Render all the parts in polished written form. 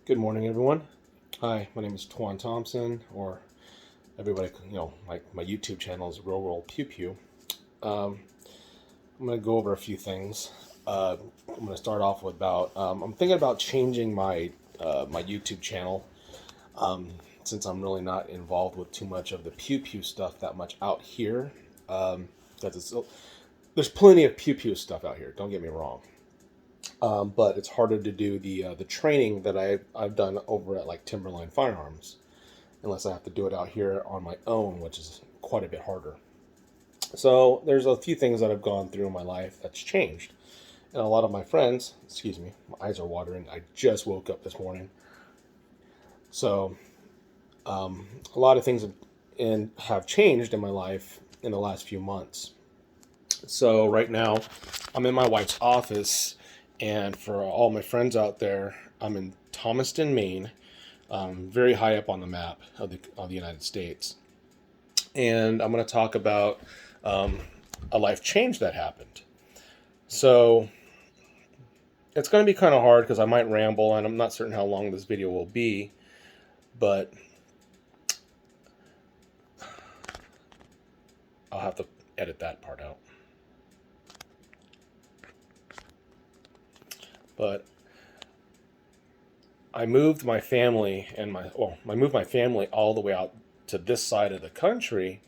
Good morning, everyone. Hi, my name is Twan Thompson, or everybody, my YouTube channel is Real World Pew Pew. Um, I'm going to go over a few things. I'm going to start off with I'm thinking about changing my YouTube channel since I'm really not involved with too much of the Pew Pew stuff that much out here. Because there's plenty of Pew Pew stuff out here. Don't get me wrong. But it's harder to do the training that I've done over at like Timberline Firearms, unless I have to do it out here on my own, which is quite a bit harder. So there's a few things that I've gone through in my life that's changed, and a lot of my friends, excuse me, my eyes are watering. I just woke up this morning, so a lot of things have changed in my life in the last few months. So right now, I'm in my wife's office. And for all my friends out there, I'm in Thomaston, Maine, very high up on the map of the United States. And I'm going to talk about a life change that happened. So it's going to be kind of hard because I might ramble, and I'm not certain how long this video will be. But I'll have to edit that part out. But I moved my family I moved my family all the way out to this side of the country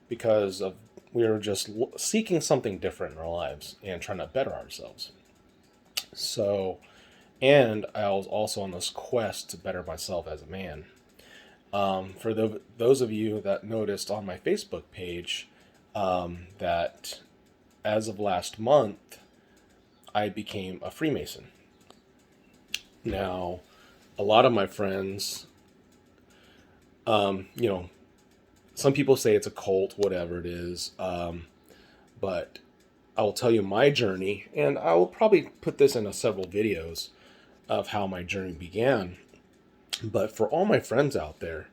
because we were just seeking something different in our lives and trying to better ourselves. So, and I was also on this quest to better myself as a man. For those of you that noticed on my Facebook page, that as of last month, I became a Freemason. Now, a lot of my friends, some people say it's a cult, whatever it is. But I will tell you my journey, and I will probably put this in several videos of how my journey began. But for all my friends out there,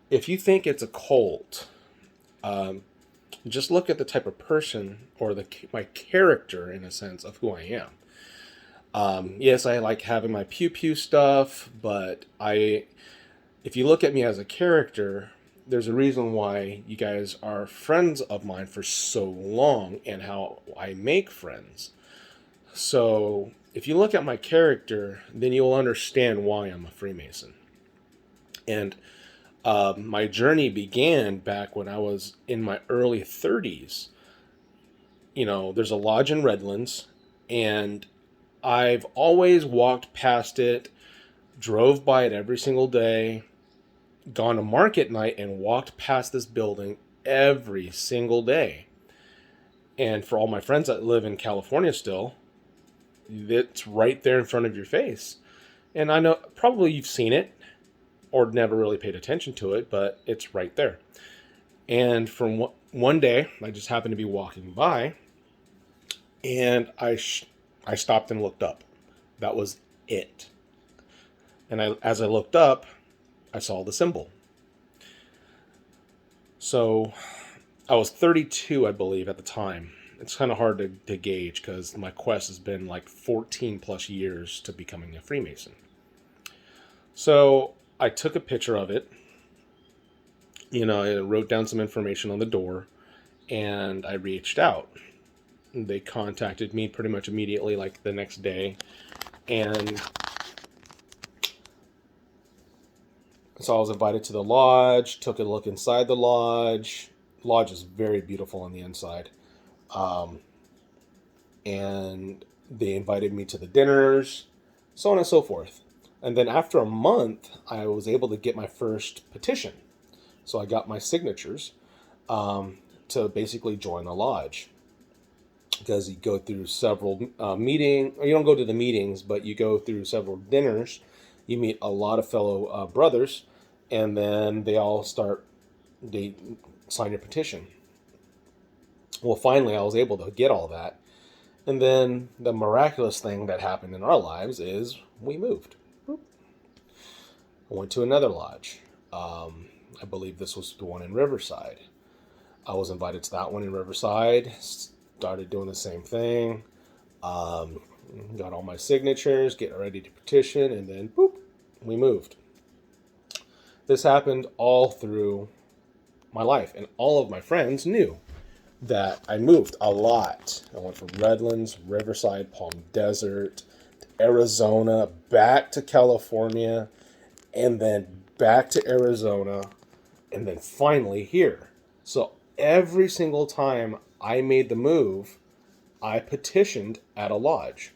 if you think it's a cult, just look at the type of person or my character, in a sense, of who I am. Yes, I like having my pew pew stuff, but if you look at me as a character, there's a reason why you guys are friends of mine for so long and how I make friends. So if you look at my character, then you'll understand why I'm a Freemason. And my journey began back when I was in my early 30s. There's a lodge in Redlands, and I've always walked past it, drove by it every single day, gone to market night and walked past this building every single day. And for all my friends that live in California still, it's right there in front of your face. And I know probably you've seen it or never really paid attention to it, but it's right there. And from one day, I just happened to be walking by, and I stopped and looked up. That was it. And as I looked up, I saw the symbol. So I was 32, I believe, at the time. It's kind of hard to gauge because my quest has been like 14 plus years to becoming a Freemason. So I took a picture of it. I wrote down some information on the door, and I reached out. They contacted me pretty much immediately, like the next day. And so I was invited to the lodge, took a look inside the lodge. The lodge is very beautiful on the inside. And they invited me to the dinners, so on and so forth. And then after a month, I was able to get my first petition. So I got my signatures to basically join the lodge. Because you go through several meetings, or you don't go to the meetings, but you go through several dinners. You meet a lot of fellow brothers, and then they sign your petition. Well, finally, I was able to get all that. And then the miraculous thing that happened in our lives is we moved. I went to another lodge. I believe this was the one in Riverside. I was invited to that one in Riverside. Started doing the same thing. Got all my signatures, getting ready to petition, and then boop, we moved. This happened all through my life, and all of my friends knew that I moved a lot. I went from Redlands, Riverside, Palm Desert, Arizona, back to California, and then back to Arizona, and then finally here. So every single time I made the move, I petitioned at a lodge.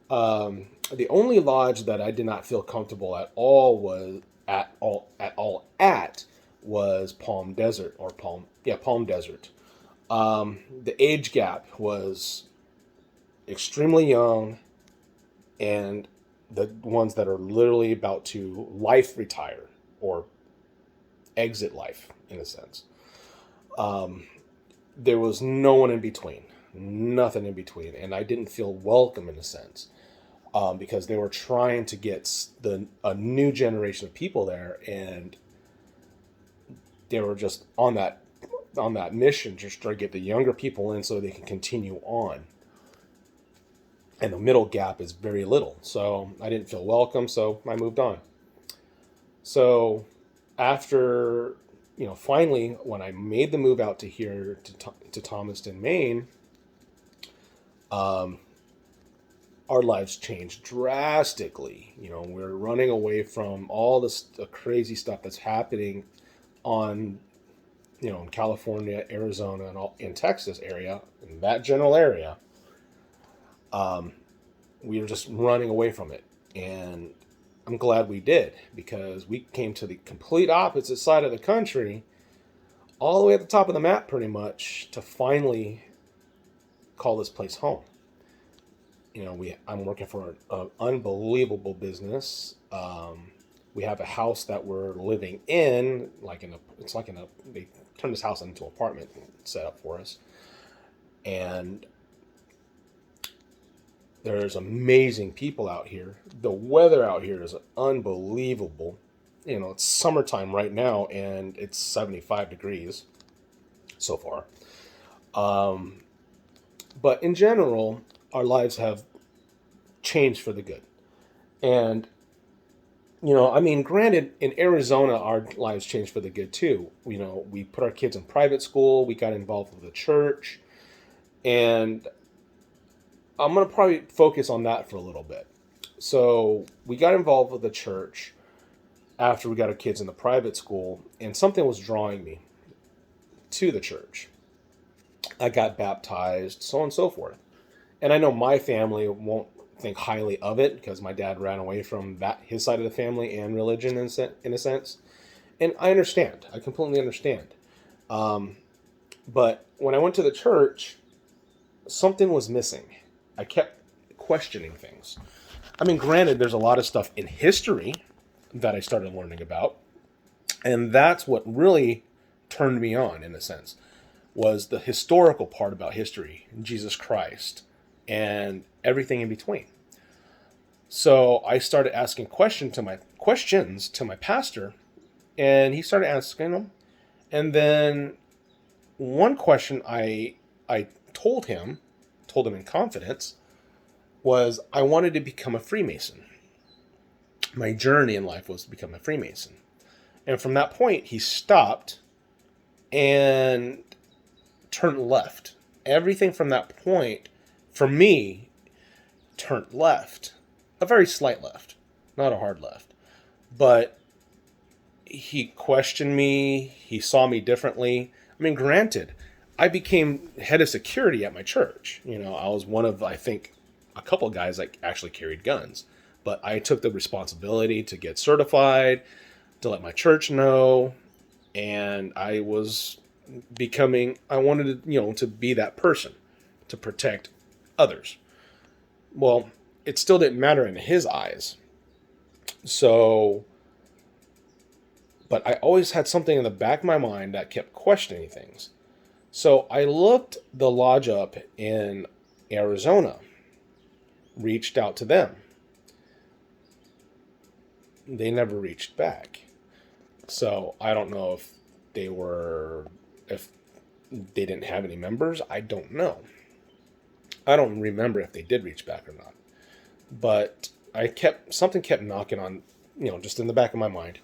The only lodge that I did not feel comfortable at was Palm Desert or Palm Desert. The age gap was extremely young, and the ones that are literally about to life retire or exit life in a sense. There was no one in between, nothing in between, and I didn't feel welcome in a sense. Because they were trying to get a new generation of people there, and they were just on that mission, just trying to get the younger people in so they can continue on. And the middle gap is very little, so I didn't feel welcome, so I moved on. So after, finally, when I made the move out to here to Thomaston, Maine, our lives changed drastically. We're running away from all the crazy stuff that's happening on, in California, Arizona, and in Texas area, in that general area. We were just running away from it, and I'm glad we did, because we came to the complete opposite side of the country, all the way at the top of the map, pretty much, to finally call this place home. I'm working for an unbelievable business. We have a house that we're living in, they turned this house into an apartment set up for us. And there's amazing people out here. The weather out here is unbelievable. It's summertime right now, and it's 75 degrees so far. But in general, our lives have changed for the good. And, granted, in Arizona, our lives changed for the good too. We put our kids in private school, we got involved with the church, and I'm going to probably focus on that for a little bit. So we got involved with the church after we got our kids in the private school, and something was drawing me to the church. I got baptized, so on and so forth. And I know my family won't think highly of it because my dad ran away from his side of the family and religion in a sense. And I understand. I completely understand. But when I went to the church, something was missing. I kept questioning things. Granted, there's a lot of stuff in history that I started learning about. And that's what really turned me on, in a sense, was the historical part about history, Jesus Christ, and everything in between. So I started asking questions to my pastor, and he started asking them. And then one question I told him in confidence, was I wanted to become a Freemason. My journey in life was to become a Freemason. And from that point, he stopped and turned left. Everything from that point, for me, turned left. A very slight left, not a hard left. But he questioned me. He saw me differently. Granted, I became head of security at my church. I was one of, I think, a couple of guys that actually carried guns. But I took the responsibility to get certified, to let my church know, and I wanted to be that person to protect others. Well, it still didn't matter in his eyes. So, but I always had something in the back of my mind that kept questioning things. So I looked the lodge up in Arizona, reached out to them. They never reached back. So I don't know if they didn't have any members. I don't know. I don't remember if they did reach back or not. But something kept knocking on just in the back of my mind.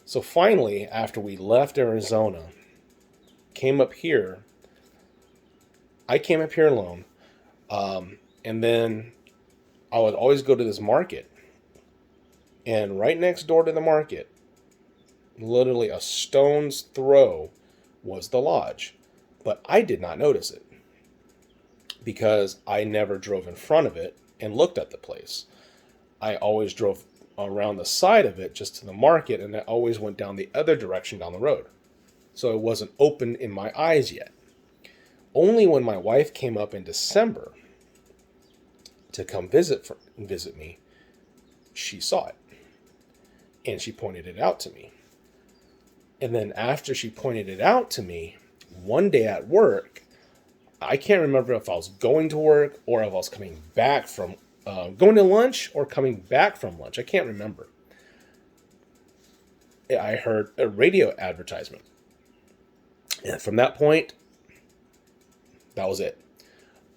So finally, after we left Arizona, came up here, I came up here alone. And then I would always go to this market. And right next door to the market, literally a stone's throw, was the lodge. But I did not notice it because I never drove in front of it and looked at the place. I always drove around the side of it just to the market, and I always went down the other direction down the road. So it wasn't open in my eyes yet. Only when my wife came up in December to come visit me, she saw it. And she pointed it out to me. And then after she pointed it out to me, one day at work, I can't remember if I was going to work or if I was coming back from going to lunch or coming back from lunch. I can't remember. I heard a radio advertisement. And from that point, that was it.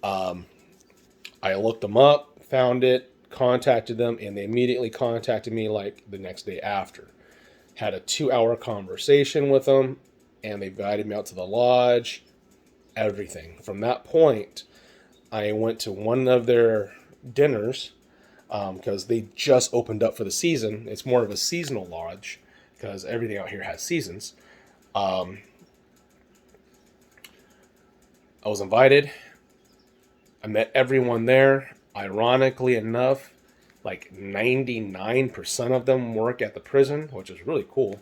I looked them up, found it, contacted them, and they immediately contacted me like the next day after. Had a 2-hour conversation with them, and they invited me out to the lodge, everything. From that point, I went to one of their dinners because they just opened up for the season. It's more of a seasonal lodge because everything out here has seasons. I was invited. I met everyone there. Ironically enough, like 99% of them work at the prison, which is really cool.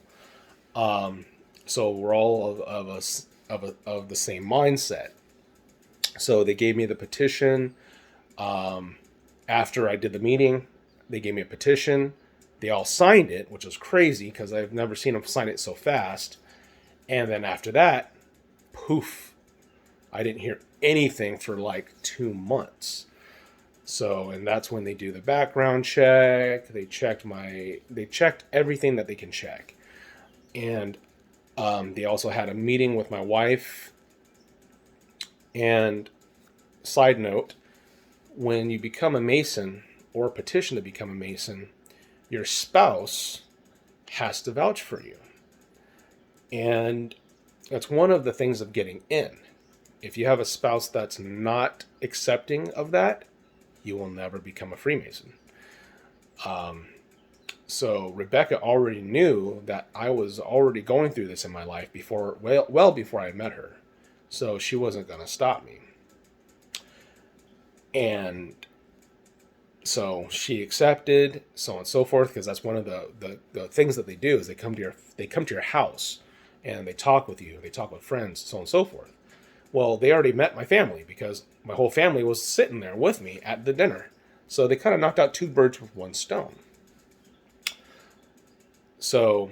So we're all of us of the same mindset. So they gave me the petition. After I did the meeting, they gave me a petition. They all signed it, which was crazy because I've never seen them sign it so fast. And then after that, poof, I didn't hear anything for like 2 months. So, and that's when they do the background check. They checked everything that they can check. And they also had a meeting with my wife. And side note, when you become a Mason or petition to become a Mason, your spouse has to vouch for you. And that's one of the things of getting in. If you have a spouse that's not accepting of that, you will never become a Freemason. So Rebecca already knew that I was already going through this in my life well before I met her. So she wasn't going to stop me. And so she accepted, so on and so forth, because that's one of the things that they do is they come to your house and they talk with you, they talk with friends, so on and so forth. Well, they already met my family because my whole family was sitting there with me at the dinner. So they kind of knocked out 2 birds with 1 stone. So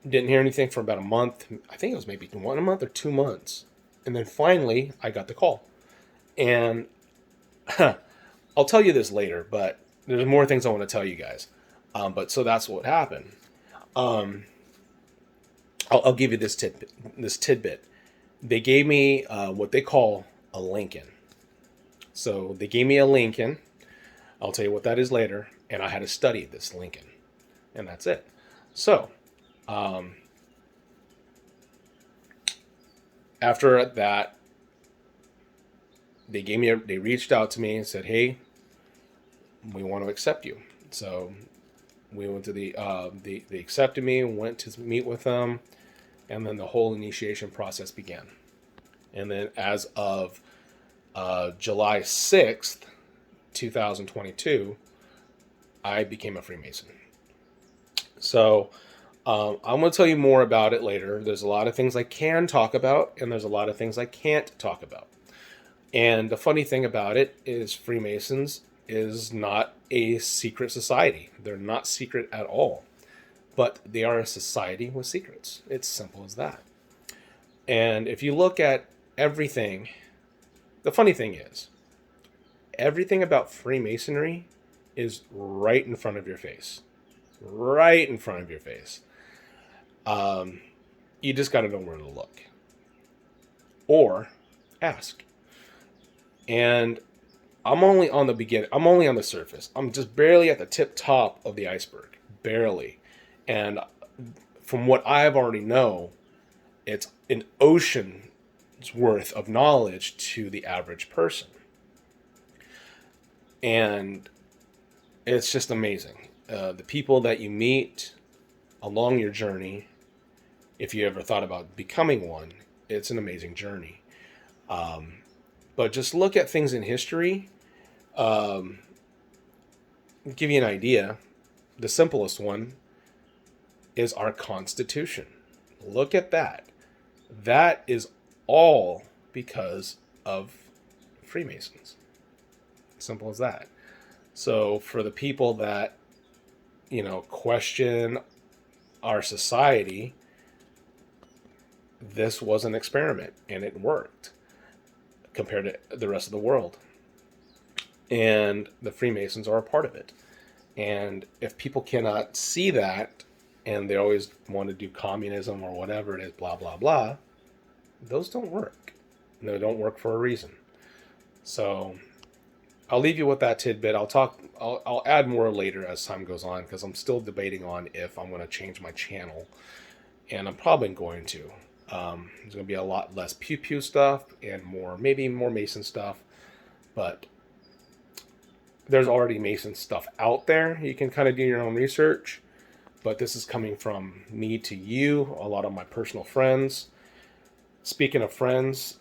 didn't hear anything for about a month. I think it was maybe 1 month or 2 months. And then finally I got the call. And I'll tell you this later, but there's more things I want to tell you guys. But so that's what happened. I'll give you this tidbit. They gave me what they call a Lincoln. So they gave me a Lincoln. I'll tell you what that is later. And I had to study this Lincoln. And that's it. So after that, they reached out to me and said, hey, we want to accept you. So we went to they accepted me, went to meet with them. And then the whole initiation process began. And then as of July 6th, 2022, I became a Freemason. So I'm going to tell you more about it later. There's a lot of things I can talk about, and there's a lot of things I can't talk about. And the funny thing about it is Freemasons is not a secret society. They're not secret at all. But they are a society with secrets. It's simple as that. And if you look at everything, the funny thing is, everything about Freemasonry is right in front of your face. Right in front of your face. You just got to know where to look. Or ask. And I'm only on the beginning. I'm only on the surface. I'm just barely at the tip top of the iceberg, barely. And from what I've already know, it's an ocean's worth of knowledge to the average person, and it's just amazing. The people that you meet along your journey, if you ever thought about becoming one, it's an amazing journey. But just look at things in history. Um, Give you an idea. The simplest one is our Constitution. Look at that. That is all because of Freemasons. Simple as that. So for the people that, question our society, this was an experiment and it worked compared to the rest of the world. And the Freemasons are a part of it. And if people cannot see that and they always want to do communism or whatever it is, blah, blah, blah, those don't work. They don't work for a reason. So I'll leave you with that tidbit. I'll add more later as time goes on, because I'm still debating on if I'm going to change my channel. And I'm probably going to. There's going to be a lot less pew pew stuff and maybe more Mason stuff. But there's already Mason stuff out there. You can kind of do your own research. But this is coming from me to you, a lot of my personal friends. Speaking of friends,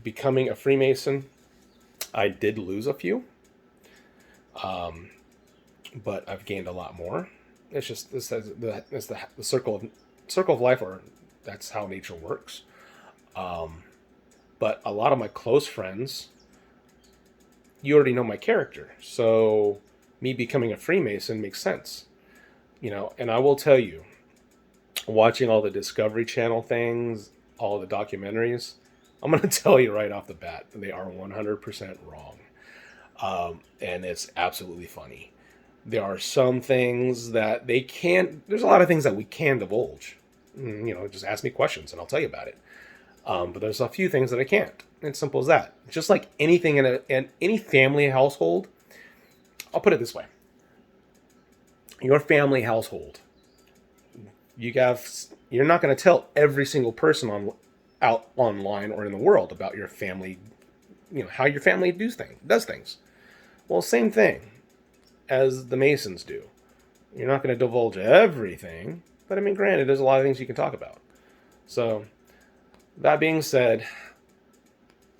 becoming a Freemason, I did lose a few. But I've gained a lot more. It's just it's the circle of life, or that's how nature works. But a lot of my close friends, you already know my character, so me becoming a Freemason makes sense. And I will tell you, watching all the Discovery Channel things, all the documentaries, I'm going to tell you right off the bat, they are 100% wrong. And it's absolutely funny. There are some things that there's a lot of things that we can divulge. Just ask me questions and I'll tell you about it. But there's a few things that I can't. It's simple as that. Just like anything in any family household, I'll put it this way. Your family household, you're not going to tell every single person out online or in the world about your family, how your family does things. Well, same thing as the Masons do. You're not going to divulge everything, but granted, there's a lot of things you can talk about. So, that being said,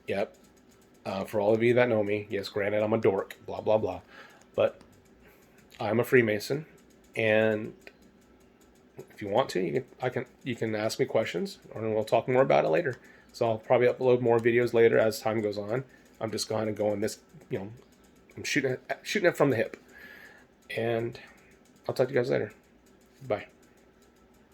yep, for all of you that know me, yes, granted, I'm a dork, blah, blah, blah, but I'm a Freemason, and if you want to, you can ask me questions, or we'll talk more about it later. So I'll probably upload more videos later as time goes on. I'm just going to go in this, I'm shooting it from the hip. And I'll talk to you guys later. Bye.